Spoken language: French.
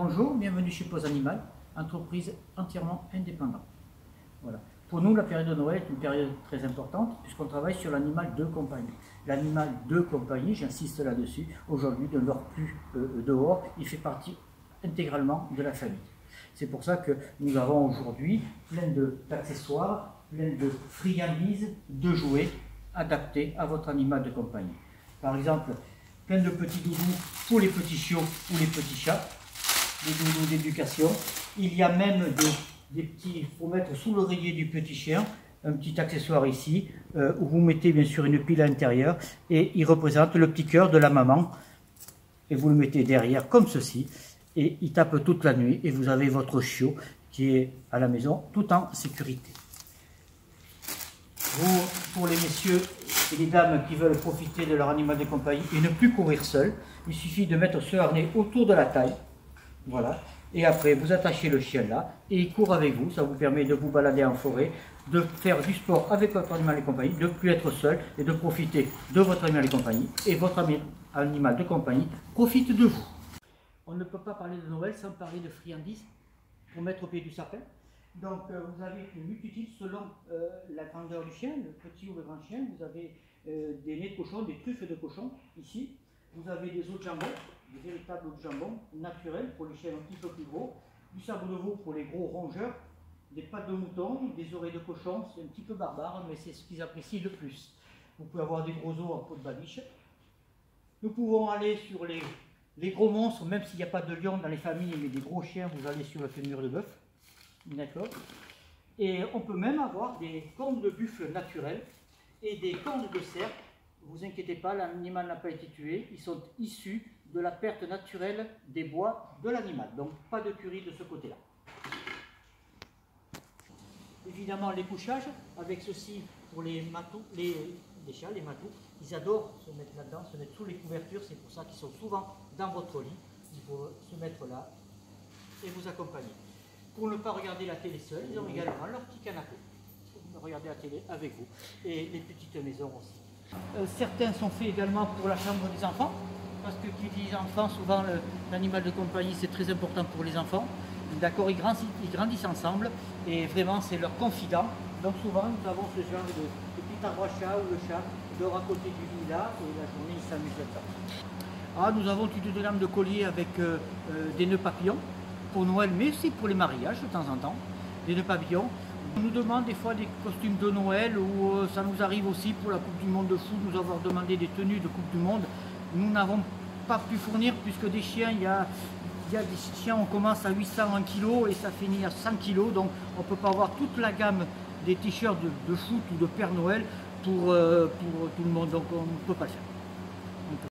Bonjour, bienvenue chez Pause Animal, entreprise entièrement indépendante. Voilà. Pour nous, la période de Noël est une période très importante puisqu'on travaille sur l'animal de compagnie. L'animal de compagnie, j'insiste là-dessus, aujourd'hui ne dort plus dehors, il fait partie intégralement de la famille. C'est pour ça que nous avons aujourd'hui plein d'accessoires, plein de friandises, de jouets adaptés à votre animal de compagnie. Par exemple, plein de petits doudous pour les petits chiots ou les petits chats, des doudous d'éducation. Il y a même des petits, il faut mettre sous l'oreiller du petit chien, un petit accessoire ici, où vous mettez bien sûr une pile à l'intérieur, et il représente le petit cœur de la maman, et vous le mettez derrière comme ceci, et il tape toute la nuit, et vous avez votre chiot qui est à la maison, tout en sécurité. Pour les messieurs et les dames qui veulent profiter de leur animal de compagnie et ne plus courir seul, il suffit de mettre ce harnais autour de la taille. Voilà. Et après, vous attachez le chien là et il court avec vous. Ça vous permet de vous balader en forêt, de faire du sport avec votre animal de compagnie, de ne plus être seul et de profiter de votre animal de compagnie. Et votre animal de compagnie profite de vous. On ne peut pas parler de Noël sans parler de friandises pour mettre au pied du sapin. Donc, vous avez une multitude selon la grandeur du chien, le petit ou le grand chien. Vous avez des nez de cochon, des truffes de cochon ici. Vous avez des os de jambon, des véritables os de jambon naturels pour les chiens un petit peu plus gros, du sabot de veau pour les gros rongeurs, des pattes de mouton, des oreilles de cochon, c'est un petit peu barbare, mais c'est ce qu'ils apprécient le plus. Vous pouvez avoir des gros os en peau de babiche. Nous pouvons aller sur les gros monstres, même s'il n'y a pas de lion dans les familles, mais des gros chiens, vous allez sur le fémur de bœuf. D'accord. Et on peut même avoir des cornes de buffle naturelles et des cornes de cerf. Ne vous inquiétez pas, l'animal n'a pas été tué, ils sont issus de la perte naturelle des bois de l'animal, donc pas de curie de ce côté-là. Évidemment les couchages, avec ceci pour les matous, les chats, les matous, ils adorent se mettre là-dedans, se mettre sous les couvertures, c'est pour ça qu'ils sont souvent dans votre lit, il faut se mettre là et vous accompagner. Pour ne pas regarder la télé seule, ils ont également leur petit canapé, pour regarder la télé avec vous, et les petites maisons aussi. Certains sont faits également pour la chambre des enfants, parce que qui dit enfants, souvent l'animal de compagnie c'est très important pour les enfants. D'accord, ils grandissent ensemble et vraiment c'est leur confident. Donc souvent nous avons ce genre de petit arbre à chat où le chat dort à côté du lit là et la journée il s'amuse là-dedans. Ah, nous avons toutes des lames de collier avec des nœuds papillons pour Noël, mais aussi pour les mariages de temps en temps, des nœuds papillons. On nous demande des fois des costumes de Noël ou ça nous arrive aussi pour la Coupe du Monde de foot, nous avons demandé des tenues de Coupe du Monde. Nous n'avons pas pu fournir puisque des chiens, il y a des chiens, on commence à 801 kg et ça finit à 100 kg, donc on ne peut pas avoir toute la gamme des t-shirts de foot ou de Père Noël pour tout le monde, donc on ne peut pas le faire.